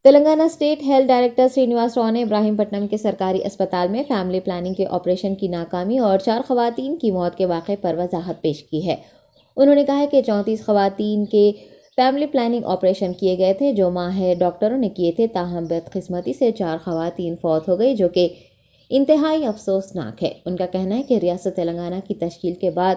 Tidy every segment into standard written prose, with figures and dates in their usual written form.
Telangana state health director Srinivas Rao نے ابراہیم پٹنم کے سرکاری اسپتال میں فیملی پلاننگ کے آپریشن کی ناکامی اور 4 خواتین کی موت کے واقعے پر وضاحت پیش کی ہے۔ انہوں نے کہا ہے کہ 34 خواتین کے فیملی پلاننگ آپریشن کیے گئے تھے جو ماہر ڈاکٹروں نے کیے تھے، تاہم بدقسمتی سے 4 خواتین فوت ہو گئی جو کہ انتہائی افسوسناک ہے۔ ان کا کہنا ہے کہ ریاست تلنگانہ کی تشکیل کے بعد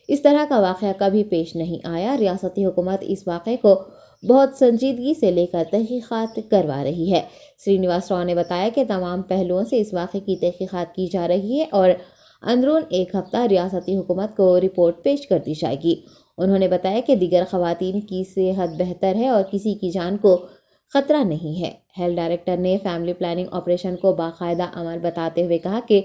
اس طرح کا واقعہ کبھی پیش نہیں آیا۔ ریاستی حکومت اس واقعے کو بہت سنجیدگی سے لے کر تحقیقات کروا رہی ہے۔ سرینواس راؤ نے بتایا کہ تمام پہلوؤں سے اس واقعے کی تحقیقات کی جا رہی ہے اور اندرون ایک ہفتہ ریاستی حکومت کو رپورٹ پیش کر دی جائے گی۔ انہوں نے بتایا کہ دیگر خواتین کی صحت بہتر ہے اور کسی کی جان کو خطرہ نہیں ہے۔ ہیلتھ ڈائریکٹر نے فیملی پلاننگ آپریشن کو باقاعدہ عمل بتاتے ہوئے کہا کہ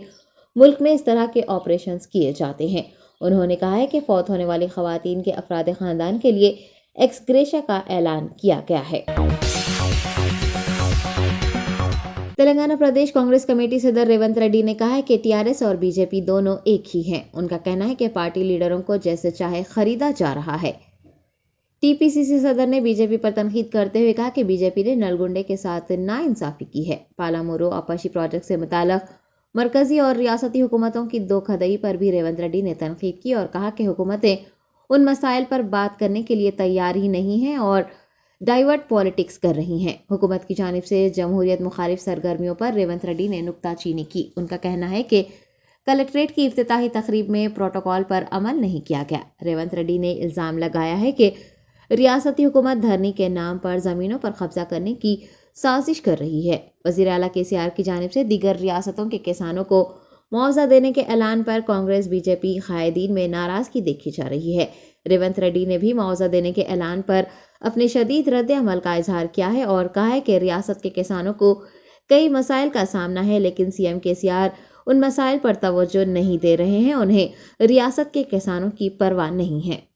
ملک میں اس طرح کے آپریشنز کیے جاتے ہیں۔ انہوں نے کہا ہے کہ فوت ہونے والی خواتین کے افراد خاندان کے لیے ایکس گریشیا کا اعلان کیا گیا ہے۔ تلنگانہ پردیش کانگریس کمیٹی صدر ریونت ریڈی نے کہا ہے کہ TRS اور BJP دونوں ایک ہی ہیں۔ ان کا کہنا ہے کہ پارٹی لیڈروں کو جیسے چاہے خریدا جا رہا ہے۔ TPCC صدر نے BJP پر تنقید کرتے ہوئے کہا کہ BJP نے نلگنڈے کے ساتھ ناانصافی کی ہے۔ پالامورو آپاشی پروجیکٹ سے متعلق مرکزی اور ریاستی حکومتوں کی دوکھدئی پر بھی ریونت ریڈی نے تنقید کی اور کہا کہ حکومتیں ان مسائل پر بات کرنے کے لیے تیار ہی نہیں ہیں اور ڈائیورٹ پالیٹکس کر رہی ہیں۔ حکومت کی جانب سے جمہوریت مخالف سرگرمیوں پر ریونت ریڈی نے نکتہ چینی کی۔ ان کا کہنا ہے کہ کلکٹریٹ کی افتتاحی تقریب میں پروٹوکول پر عمل نہیں کیا گیا۔ ریونت ریڈی نے الزام لگایا ہے کہ ریاستی حکومت دھرنی کے نام پر زمینوں پر قبضہ کرنے کی سازش کر رہی ہے۔ وزیر اعلیٰ KCR کی جانب سے دیگر ریاستوں کے کسانوں کو معاوضہ دینے کے اعلان پر کانگریس BJP قائدین میں ناراضگی دیکھی جا رہی ہے۔ ریونت ریڈی نے بھی معاوضہ دینے کے اعلان پر اپنے شدید رد عمل کا اظہار کیا ہے اور کہا ہے کہ ریاست کے کسانوں کو کئی مسائل کا سامنا ہے لیکن CM KCR ان مسائل پر توجہ نہیں دے رہے ہیں۔ انہیں ریاست کے کسانوں کی پرواہ نہیں ہے۔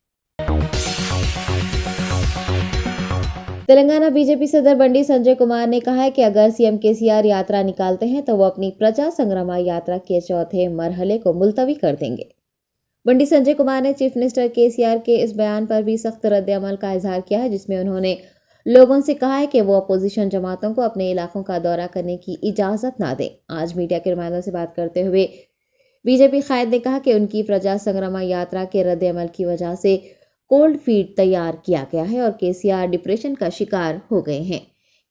تلنگانہ BJP صدر بنڈی سنجے کمار نے کہا ہے کہ اگر CM KCR یاترا نکالتے ہیں تو وہ اپنی پرجا سنگرام یاترا کے چوتھے مرحلے کو ملتوی کر دیں گے۔ بنڈی سنجے کمار نے چیف منسٹر KCR کے اس بیان پر بھی سخت رد عمل کا اظہار کیا ہے جس میں انہوں نے لوگوں سے کہا ہے کہ وہ اپوزیشن جماعتوں کو اپنے علاقوں کا دورہ کرنے کی اجازت نہ دیں۔ آج میڈیا کے نمائندوں سے بات کرتے ہوئے BJP قائد نے کہا کہ ان کی پرجا سنگرام یاترا کے رد عمل کی وجہ سے کولڈ فیڈ تیار کیا گیا ہے اور KCR ڈپریشن کا شکار ہو گئے ہیں۔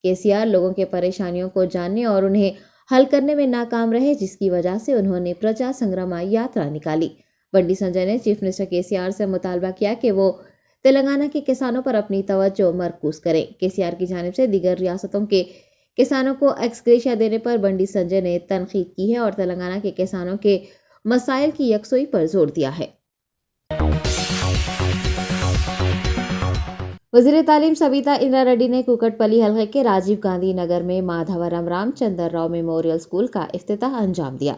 KCR لوگوں کے پریشانیوں کو جاننے اور انہیں حل کرنے میں ناکام رہے جس کی وجہ سے انہوں نے پرجا سنگرام یاترا نکالی۔ بنڈی سنجے نے چیف منسٹر KCR سے مطالبہ کیا کہ وہ تلنگانہ کے کسانوں پر اپنی توجہ مرکوز کریں۔ KCR کی جانب سے دیگر ریاستوں کے کسانوں کو ایکس گریشیا دینے پر بنڈی سنجے نے تنقید کی ہے اور تلنگانہ کے کسانوں کے مسائل کی یکسوئی پر زور دیا ہے۔ وزیر تعلیم سبیتا اندرا ریڈی نے کوکٹ پلی حلقے کے راجیو گاندھی نگر میں مادھورم رام چندر راؤ میموریل اسکول کا افتتاح انجام دیا۔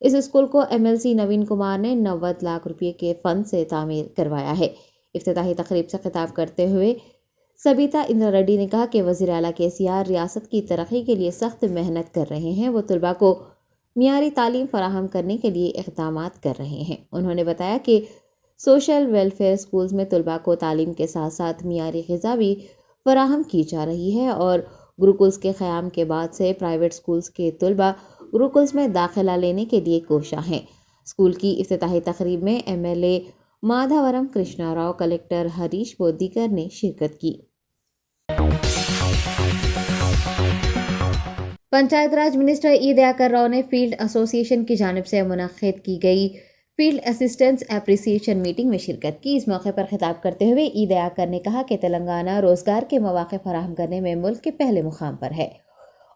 اس اسکول کو MLC نوین کمار نے 90 لاکھ روپے کے فنڈ سے تعمیر کروایا ہے۔ افتتاحی تقریب سے خطاب کرتے ہوئے سبیتا اندرا ریڈی نے کہا کہ وزیر اعلیٰ KCR ریاست کی ترقی کے لیے سخت محنت کر رہے ہیں۔ وہ طلباء کو معیاری تعلیم فراہم کرنے کے لیے اقدامات کر رہے ہیں۔ انہوں نے بتایا کہ سوشل ویلفیئر اسکولز میں طلباء کو تعلیم کے ساتھ ساتھ معیاری غذا بھی فراہم کی جا رہی ہے اور گروکلز کے قیام کے بعد سے پرائیویٹ اسکولز کے طلباء گروکلز میں داخلہ لینے کے لیے کوشاں ہیں۔ اسکول کی افتتاحی تقریب میں MLA مادھورم کرشنا راؤ، کلکٹر ہریش و دیگر نے شرکت کی۔ پنچایت راج منسٹر ای دیاکر راؤ نے فیلڈ ایسوسی ایشن کی جانب سے منعقد کی گئی فیلڈ اسسٹنٹس اپریسیشن میٹنگ میں شرکت کی۔ اس موقع پر خطاب کرتے ہوئے ای دیاکر نے کہا کہ تلنگانہ روزگار کے مواقع فراہم کرنے میں ملک کے پہلے مقام پر ہے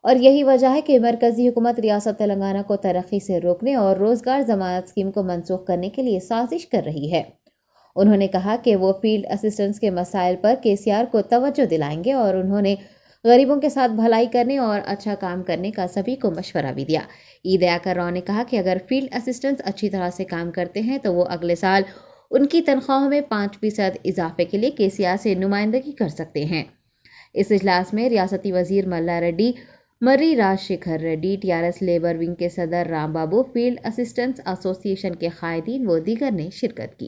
اور یہی وجہ ہے کہ مرکزی حکومت ریاست تلنگانہ کو ترقی سے روکنے اور روزگار ضمانت اسکیم کو منسوخ کرنے کے لیے سازش کر رہی ہے۔ انہوں نے کہا کہ وہ فیلڈ اسسٹنٹس کے مسائل پر KCR کو توجہ دلائیں گے اور انہوں نے غریبوں کے ساتھ بھلائی کرنے اور اچھا کام کرنے کا سبھی کو مشورہ بھی دیا۔ ای دیاکر راؤ نے کہا کہ اگر فیلڈ اسسٹنٹس اچھی طرح سے کام کرتے ہیں تو وہ اگلے سال ان کی تنخواہوں میں 5% اضافے کے لیے KCR سے نمائندگی کر سکتے ہیں۔ اس اجلاس میں ریاستی وزیر Malla Reddy, Marri Raj Shekhar Reddy, TRS labour wing کے صدر رام بابو، فیلڈ اسسٹنٹس ایسوسی ایشن کے قائدین و دیگر نے شرکت کی۔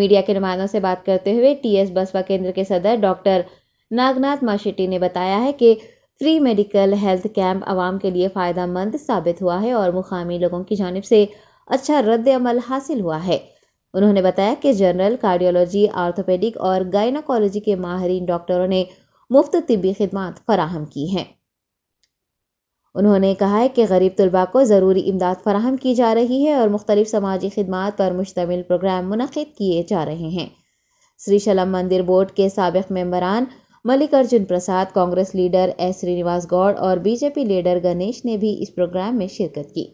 میڈیا کے نمائندوں سے بات کرتے ہوئے ٹی ایس بسوا کیندر کے صدر ڈاکٹر ناگناتھ ماشیٹی نے بتایا ہے کہ فری میڈیکل ہیلتھ کیمپ عوام کے لیے فائدہ مند ثابت ہوا ہے اور مقامی لوگوں کی جانب سے اچھا رد عمل حاصل ہوا ہے۔ انہوں نے بتایا کہ جنرل کارڈیولوجی، آرتھوپیڈک اور گائناکولوجی کے ماہرین ڈاکٹروں نے مفت طبی خدمات فراہم کی ہیں۔ انہوں نے کہا ہے کہ غریب طلباء کو ضروری امداد فراہم کی جا رہی ہے اور مختلف سماجی خدمات پر مشتمل پروگرام منعقد کیے جا رہے ہیں۔ سری شلم مندر بورڈ کے سابق ممبران ملک ارجن پرساد، کانگریس لیڈر ایس سرینواس گوڑ اور B J P leader Ganesh نے بھی اس پروگرام میں شرکت کی۔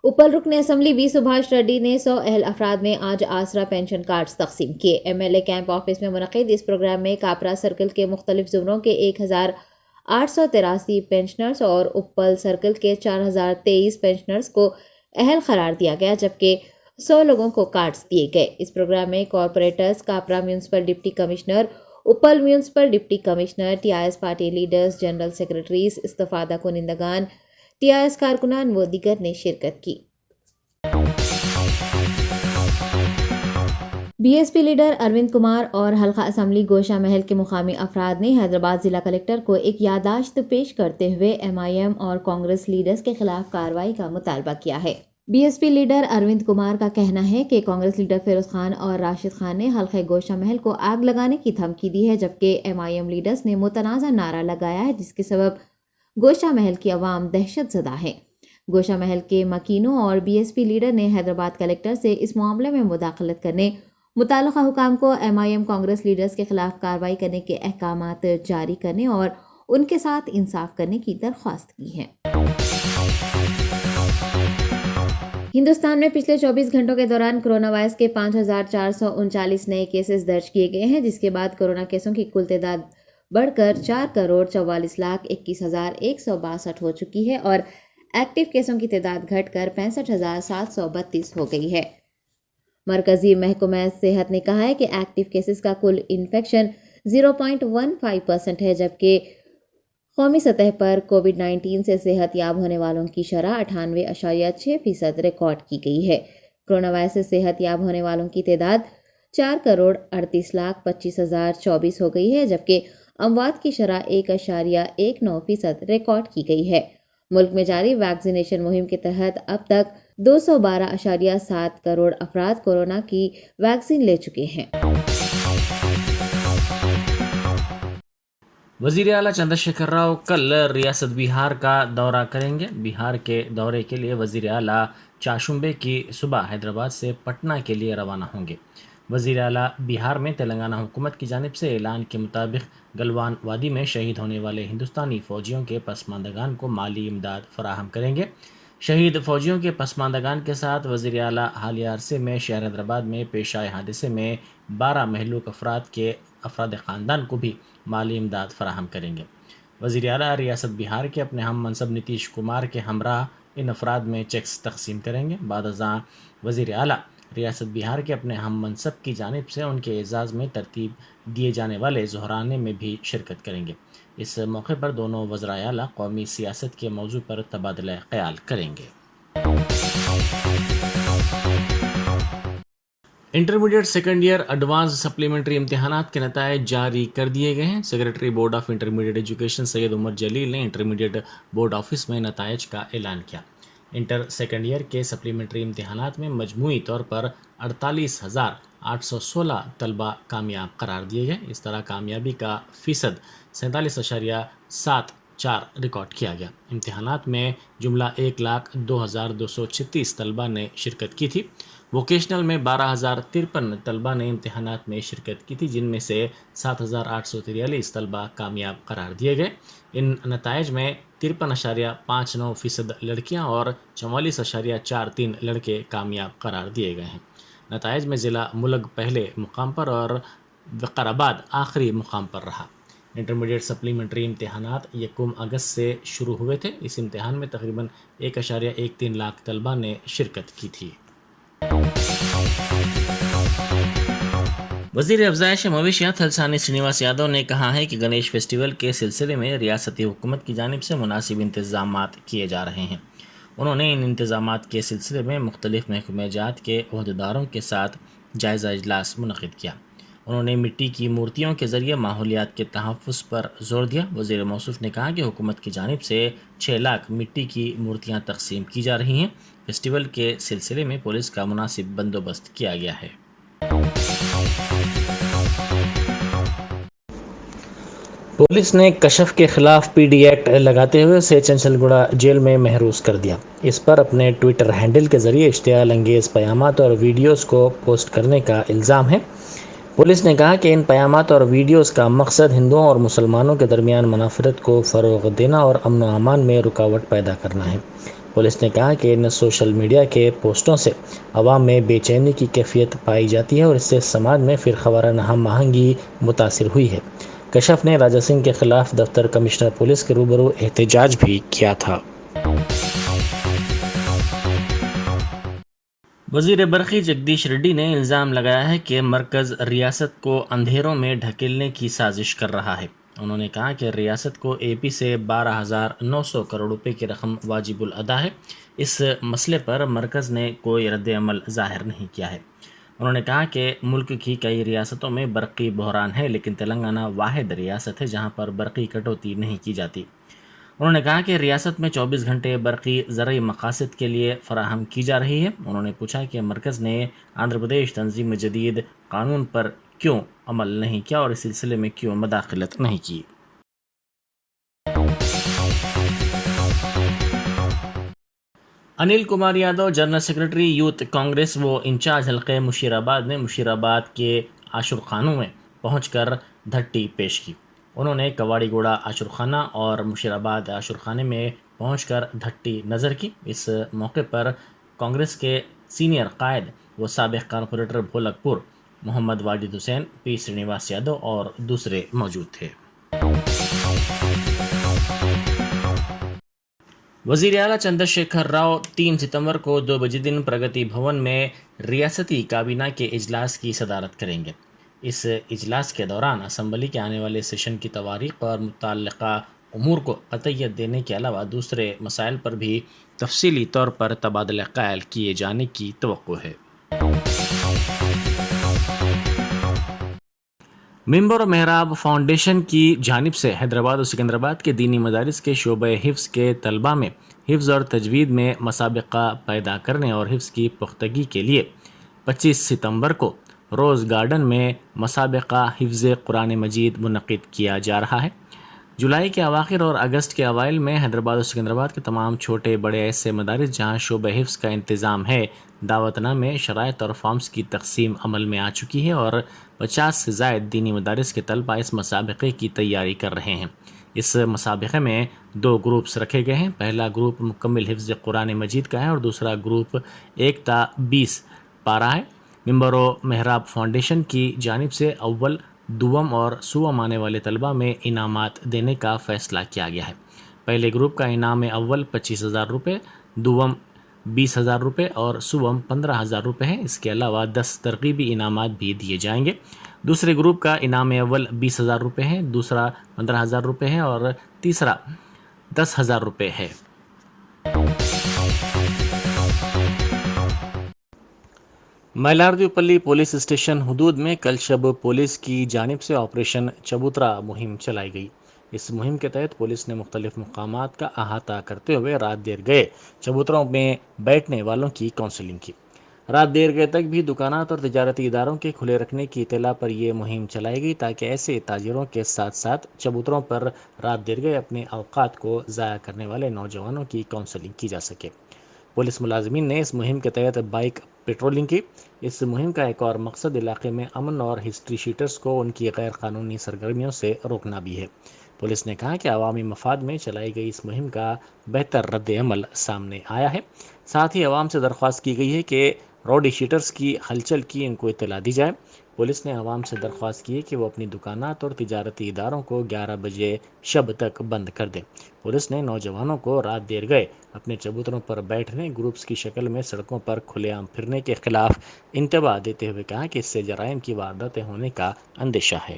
اوپل رکن اسمبلی وی سبھاش ریڈی نے 100 اہل افراد میں آج آسرا پینشن کارڈز تقسیم کیے۔ M L A camp office میں منعقد اس پروگرام میں کاپرا سرکل کے مختلف زمروں کے 1883 پینشنرز اور اوپل سرکل کے 4023 پینشنرز کو اہل قرار دیا گیا، جبکہ 100 لوگوں کو کارڈز دیے گئے۔ اس پروگرام میں corporators, کاپرا municipal deputy commissioner, opal municipal deputy commissioner, T I S party leaders, general secretaries, استفادہ کنندگان، ٹی آئی ایس کارکنان و دیگر نے شرکت کی۔ B S P leader Arvind Kumar اور حلقہ اسمبلی گوشہ محل کے مقامی افراد نے حیدرآباد ضلع کلکٹر کو ایک یادداشت پیش کرتے ہوئے ایم آئی ایم اور کانگریس لیڈرز کے خلاف کارروائی کا مطالبہ کیا ہے۔ B S P leader Arvind Kumar کا کہنا ہے کہ کانگریس لیڈر فیروز خان اور راشد خان نے حلقہ گوشہ محل کو آگ لگانے کی دھمکی دی ہے، جبکہ ایم آئی ایم لیڈرز نے متنازع نعرہ لگایا ہے، جس کے سبب گوشہ محل کی عوام دہشت زدہ ہے۔ گوشہ محل کے مکینوں اور بی ایس پی لیڈر نے حیدرآباد کلکٹر سے اس معاملے میں مداخلت کرنے، متعلقہ حکام کو M I M Congress leaders کے خلاف کارروائی کرنے کے احکامات جاری کرنے اور ان کے ساتھ انصاف کرنے کی درخواست کی ہے۔ ہندوستان میں پچھلے 24 گھنٹوں کے دوران کرونا وائرس کے 5439 نئے کیسز درج کیے گئے ہیں، جس کے بعد کورونا کیسوں کی کل تعداد بڑھ کر 4,44,21,162 ہو چکی ہے اور ایکٹیو کیسوں کی تعداد گھٹ کر 65,732 ہو گئی ہے۔ مرکزی محکمہ صحت نے کہا ہے کہ ایکٹیو کیسز کا کل انفیکشن 0.15% ہے، جبکہ قومی سطح پر کووڈ 19 سے صحت یاب ہونے والوں کی شرح 98.6% ریکارڈ کی گئی ہے۔ کرونا وائرس سے صحت یاب ہونے والوں کی تعداد 4,38,25,024 ہو گئی ہے، جبکہ اموات کی شرح 1.19% ریکارڈ کی گئی ہے۔ ملک میں جاری ویکسینیشن مہم کے تحت اب تک 212.7 کروڑ افراد کورونا کی ویکسین لے چکے ہیں۔ وزیر اعلیٰ چندر شیکھر راؤ کل ریاست بہار کا دورہ کریں گے۔ بہار کے دورے کے لیے وزیر اعلیٰ چاشمبے کی صبح حیدرآباد سے پٹنہ کے لیے روانہ ہوں گے۔ وزیر اعلیٰ بہار میں تلنگانہ حکومت کی جانب سے اعلان کے مطابق گلوان وادی میں شہید ہونے والے ہندوستانی فوجیوں کے پسماندگان کو مالی امداد فراہم کریں گے۔ شہید فوجیوں کے پسماندگان کے ساتھ وزیر اعلیٰ حالیہ عرصے میں شہر حیدرآباد میں پیش آئے حادثے میں 12 مہلوک افراد خاندان کو بھی مالی امداد فراہم کریں گے۔ وزیر اعلیٰ ریاست بہار کے اپنے ہم منصب نتیش کمار کے ہمراہ ان افراد میں چیکس تقسیم کریں گے۔ بعد ازاں وزیر اعلیٰ ریاست بہار کے اپنے ہم منصب کی جانب سے ان کے اعزاز میں ترتیب دیے جانے والے ظہرانے میں بھی شرکت کریں گے۔ اس موقع پر دونوں وزرائے اعلیٰ قومی سیاست کے موضوع پر تبادلہ خیال کریں گے۔ Intermediate second year advance supplementary امتحانات کے نتائج جاری کر دیے گئے ہیں۔ Secretary board of intermediate education Syed Omar Jaleel نے انٹرمیڈیٹ بورڈ آفس میں نتائج کا اعلان کیا۔ انٹر سیکنڈ ایئر کے سپلیمنٹری امتحانات میں مجموعی طور پر 48,816 طلبہ کامیاب قرار دیے گئے۔ اس طرح کامیابی کا فیصد 47.74 ریکارڈ کیا گیا۔ امتحانات میں جملہ 1,02,236 طلبہ نے شرکت کی تھی۔ ووکیشنل میں 12,053 طلبہ نے امتحانات میں شرکت کی تھی، جن میں سے 7,843 طلبہ کامیاب قرار دیے گئے۔ ان نتائج میں 53.59% لڑکیاں اور 44.43 لڑکے کامیاب قرار دیے گئے ہیں۔ نتائج میں ضلع ملگ پہلے مقام پر اور وقارآباد آخری مقام پر رہا۔ انٹرمیڈیٹ سپلیمنٹری امتحانات 1 اگست سے شروع ہوئے تھے۔ اس امتحان میں تقریباً 1.13 لاکھ طلبہ نے شرکت کی تھی۔ وزیر افزائش مویشیات تھلسانی سرینواس یادو نے کہا ہے کہ گنیش فیسٹیول کے سلسلے میں ریاستی حکومت کی جانب سے مناسب انتظامات کیے جا رہے ہیں۔ انہوں نے ان انتظامات کے سلسلے میں مختلف محکمہ جات کے عہدیداروں کے ساتھ جائزہ اجلاس منعقد کیا۔ انہوں نے مٹی کی مورتیوں کے ذریعے ماحولیات کے تحفظ پر زور دیا۔ وزیر موصوف نے کہا کہ حکومت کی جانب سے 6 لاکھ مٹی کی مورتیاں تقسیم کی جا رہی ہیں۔ فیسٹیول کے سلسلے میں پولیس کا مناسب بندوبست کیا گیا ہے۔ پولیس نے کشف کے خلاف پی ڈی ایکٹ لگاتے ہوئے اسے چنچل گڑھا جیل میں محروس کر دیا۔ اس پر اپنے ٹویٹر ہینڈل کے ذریعے اشتعال انگیز پیامات اور ویڈیوز کو پوسٹ کرنے کا الزام ہے۔ پولیس نے کہا کہ ان پیامات اور ویڈیوز کا مقصد ہندوؤں اور مسلمانوں کے درمیان منافرت کو فروغ دینا اور امن و امان میں رکاوٹ پیدا کرنا ہے۔ پولیس نے کہا کہ ان سوشل میڈیا کے پوسٹوں سے عوام میں بے چینی کی کیفیت پائی جاتی ہے اور اس سے سماج میں فرقہ وارانہ ہم آہنگی متاثر ہوئی ہے۔ کشف نے راجہ سنگھ کے خلاف دفتر کمشنر پولیس کے روبرو احتجاج بھی کیا تھا۔ وزیر برقی جگدیش ریڈی نے الزام لگایا ہے کہ مرکز ریاست کو اندھیروں میں ڈھکیلنے کی سازش کر رہا ہے۔ انہوں نے کہا کہ ریاست کو اے پی سے 12,900 کروڑ روپے کی رقم واجب الادا ہے۔ اس مسئلے پر مرکز نے کوئی رد عمل ظاہر نہیں کیا ہے۔ انہوں نے کہا کہ ملک کی کئی ریاستوں میں برقی بحران ہے، لیکن تلنگانہ واحد ریاست ہے جہاں پر برقی کٹوتی نہیں کی جاتی۔ انہوں نے کہا کہ ریاست میں 24 گھنٹے برقی زرعی مقاصد کے لیے فراہم کی جا رہی ہے۔ انہوں نے پوچھا کہ مرکز نے آندھرا پردیش تنظیم جدید قانون پر کیوں عمل نہیں کیا اور اس سلسلے میں کیوں مداخلت نہیں کی۔ Anil Kumar Yadav general secretary youth Congress و انچارج حلقہ مشیر آباد نے مشیر آباد کے عاشور خانوں میں پہنچ کر دھٹی پیش کی۔ انہوں نے کواڑی گوڑا عاشور خانہ اور مشیر آباد عاشور خانے میں پہنچ کر دھٹی نظر کی۔ اس موقع پر کانگریس کے سینئر قائد و سابق کارپوریٹر بھولک پور محمد واجد حسین، پی سرینواس یادو اور دوسرے موجود تھے۔ وزیر اعلیٰ چندر شیکھر راؤ 3 ستمبر کو 2 بجے دن پرگتی بھون میں ریاستی کابینہ کے اجلاس کی صدارت کریں گے۔ اس اجلاس کے دوران اسمبلی کے آنے والے سیشن کی تواریخ اور متعلقہ امور کو قطعیت دینے کے علاوہ دوسرے مسائل پر بھی تفصیلی طور پر تبادلہ خیال کیے جانے کی توقع ہے۔ ممبر محراب فاؤنڈیشن کی جانب سے حیدرآباد اور سکندرآباد کے دینی مدارس کے شعبہ حفظ کے طلباء میں حفظ اور تجوید میں مسابقہ پیدا کرنے اور حفظ کی پختگی کے لیے 25 ستمبر کو روز گارڈن میں مسابقہ حفظ قرآن مجید منعقد کیا جا رہا ہے۔ جولائی کے اواخر اور اگست کے اوائل میں حیدرآباد اور سکندرآباد کے تمام چھوٹے بڑے ایسے مدارس جہاں شعبہ حفظ کا انتظام ہے، دعوت نامے، شرائط اور فارمز کی تقسیم عمل میں آ چکی ہے اور 50 سے زائد دینی مدارس کے طلباء اس مسابقے کی تیاری کر رہے ہیں۔ اس مسابقے میں 2 گروپس رکھے گئے ہیں۔ پہلا گروپ مکمل حفظ قرآن مجید کا ہے اور دوسرا گروپ 1 تا 20 پارہ ہے۔ ممبر و محراب فاؤنڈیشن کی جانب سے اول، دوم اور سوم آنے والے طلباء میں انعامات دینے کا فیصلہ کیا گیا ہے۔ پہلے گروپ کا انعام اول 25,000 روپے، دوم 20,000 روپے اور سوم 15,000 روپے ہے۔ اس کے علاوہ 10 ترغیبی انعامات بھی دیے جائیں گے۔ دوسرے گروپ کا انعام اول 20,000 روپے ہے، دوسرا 15,000 روپے ہے اور تیسرا 10,000 روپے ہے۔ مائلاردیوپلی پولیس اسٹیشن حدود میں کل شب پولیس کی جانب سے آپریشن چبوترا مہم چلائی گئی۔ اس مہم کے تحت پولیس نے مختلف مقامات کا احاطہ کرتے ہوئے رات دیر گئے چبوتروں میں بیٹھنے والوں کی کاؤنسلنگ کی۔ رات دیر گئے تک بھی دکانات اور تجارتی اداروں کے کھلے رکھنے کی اطلاع پر یہ مہم چلائی گئی تاکہ ایسے تاجروں کے ساتھ ساتھ چبوتروں پر رات دیر گئے اپنے اوقات کو ضائع کرنے والے نوجوانوں کی کاؤنسلنگ کی جا سکے۔ پولیس ملازمین نے اس مہم کے تحت بائک پیٹرولنگ کی۔ اس مہم کا ایک اور مقصد علاقے میں امن اور ہسٹری شیٹرز کو ان کی غیر قانونی سرگرمیوں سے روکنا بھی ہے۔ پولیس نے کہا کہ عوامی مفاد میں چلائی گئی اس مہم کا بہتر رد عمل سامنے آیا ہے۔ ساتھ ہی عوام سے درخواست کی گئی ہے کہ روڈی شیٹرز کی ہلچل کی ان کو اطلاع دی جائے۔ پولیس نے عوام سے درخواست کی ہے کہ وہ اپنی دکانات اور تجارتی اداروں کو 11 بجے شب تک بند کر دیں۔ پولیس نے نوجوانوں کو رات دیر گئے اپنے چبوتروں پر بیٹھنے، گروپس کی شکل میں سڑکوں پر کھلے عام پھرنے کے خلاف انتباہ دیتے ہوئے کہا کہ اس سے جرائم کی وارداتیں ہونے کا اندیشہ ہے۔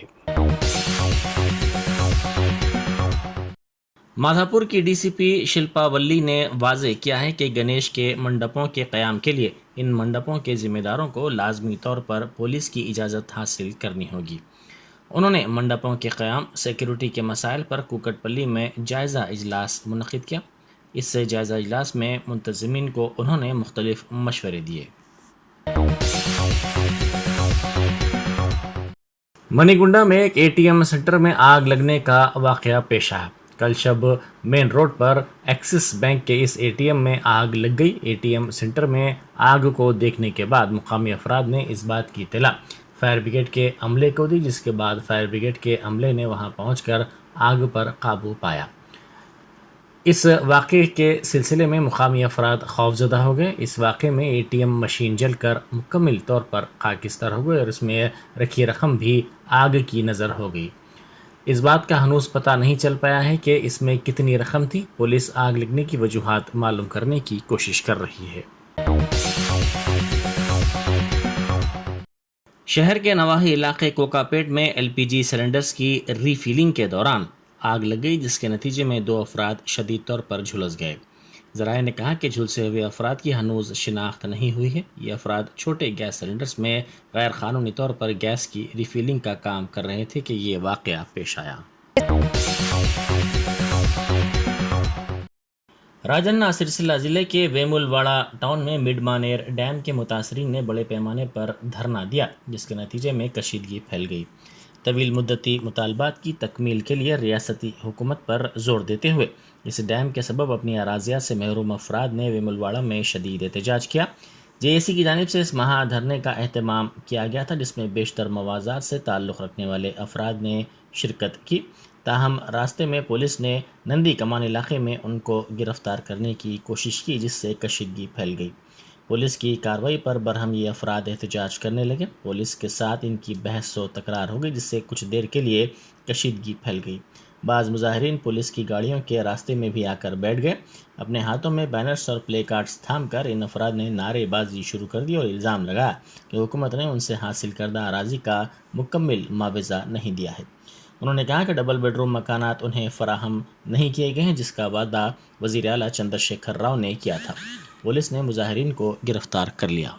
مادھاپور کی ڈی سی پی شلپا ولی نے واضح کیا ہے کہ گنیش کے منڈپوں کے قیام کے لیے ان منڈپوں کے ذمہ داروں کو لازمی طور پر پولیس کی اجازت حاصل کرنی ہوگی۔ انہوں نے منڈپوں کے قیام، سیکیورٹی کے مسائل پر کوکٹ پلی میں جائزہ اجلاس منعقد کیا۔ اس سے جائزہ اجلاس میں منتظمین کو انہوں نے مختلف مشورے دیے۔ منی گنڈا میں ایک اے ٹی ایم سینٹر میں آگ لگنے کا واقعہ پیش آیا۔ کل شب مین روڈ پر ایکسس بینک کے اس اے ٹی ایم میں آگ لگ گئی۔ اے ٹی ایم سینٹر میں آگ کو دیکھنے کے بعد مقامی افراد نے اس بات کی اطلاع فائر بریگیڈ کے عملے کو دی، جس کے بعد فائر بریگیڈ کے عملے نے وہاں پہنچ کر آگ پر قابو پایا۔ اس واقعے کے سلسلے میں مقامی افراد خوفزدہ ہو گئے۔ اس واقعے میں اے ٹی ایم مشین جل کر مکمل طور پر خاکستر ہو گئی اور اس میں رکھی رقم بھی آگ کی نظر ہو گئی۔ اس بات کا ہنوز پتہ نہیں چل پایا ہے کہ اس میں کتنی رقم تھی۔ پولیس آگ لگنے کی وجوہات معلوم کرنے کی کوشش کر رہی ہے۔ شہر کے نواحی علاقے کوکاپیٹ میں ایل پی جی سلنڈرز کی ری فیلنگ کے دوران آگ لگ گئی، جس کے نتیجے میں 2 افراد شدید طور پر جھلس گئے۔ ذرائع نے کہا کہ جھلسے ہوئے افراد کی ہنوز شناخت نہیں ہوئی ہے۔ یہ افراد چھوٹے گیس سلنڈرز میں غیر قانونی طور پر گیس کی ری فیلنگ کا کام کر رہے تھے کہ یہ واقعہ پیش آیا۔ راجنا سرسیلا ضلع کے ویمول واڑہ ٹاؤن میں مڈ مانیر ڈیم کے متاثرین نے بڑے پیمانے پر دھرنا دیا، جس کے نتیجے میں کشیدگی پھیل گئی۔ طویل مدتی مطالبات کی تکمیل کے لیے ریاستی حکومت پر زور دیتے ہوئے اس ڈیم کے سبب اپنی اراضیات سے محروم افراد نے ویمول واڑہ میں شدید احتجاج کیا۔ جے اے سی کی جانب سے اس مہا دھرنے کا اہتمام کیا گیا تھا، جس میں بیشتر موازات سے تعلق رکھنے والے افراد نے شرکت کی۔ تاہم راستے میں پولیس نے نندی کمان علاقے میں ان کو گرفتار کرنے کی کوشش کی، جس سے کشیدگی پھیل گئی۔ پولیس کی کارروائی پر برہم یہ افراد احتجاج کرنے لگے۔ پولیس کے ساتھ ان کی بحث و تکرار ہو گئی، جس سے کچھ دیر کے لیے کشیدگی پھیل گئی۔ بعض مظاہرین پولیس کی گاڑیوں کے راستے میں بھی آ کر بیٹھ گئے۔ اپنے ہاتھوں میں بینرز اور پلے کارڈز تھام کر ان افراد نے نعرے بازی شروع کر دی اور الزام لگایا کہ حکومت نے ان سے حاصل کردہ اراضی کا مکمل معاوضہ نہیں دیا ہے۔ انہوں نے کہا کہ ڈبل بیڈ روم مکانات انہیں فراہم نہیں کیے گئے ہیں، جس کا وعدہ وزیر اعلیٰ چندر شیکھر راؤ نے کیا تھا۔ پولیس نے مظاہرین کو گرفتار کر لیا۔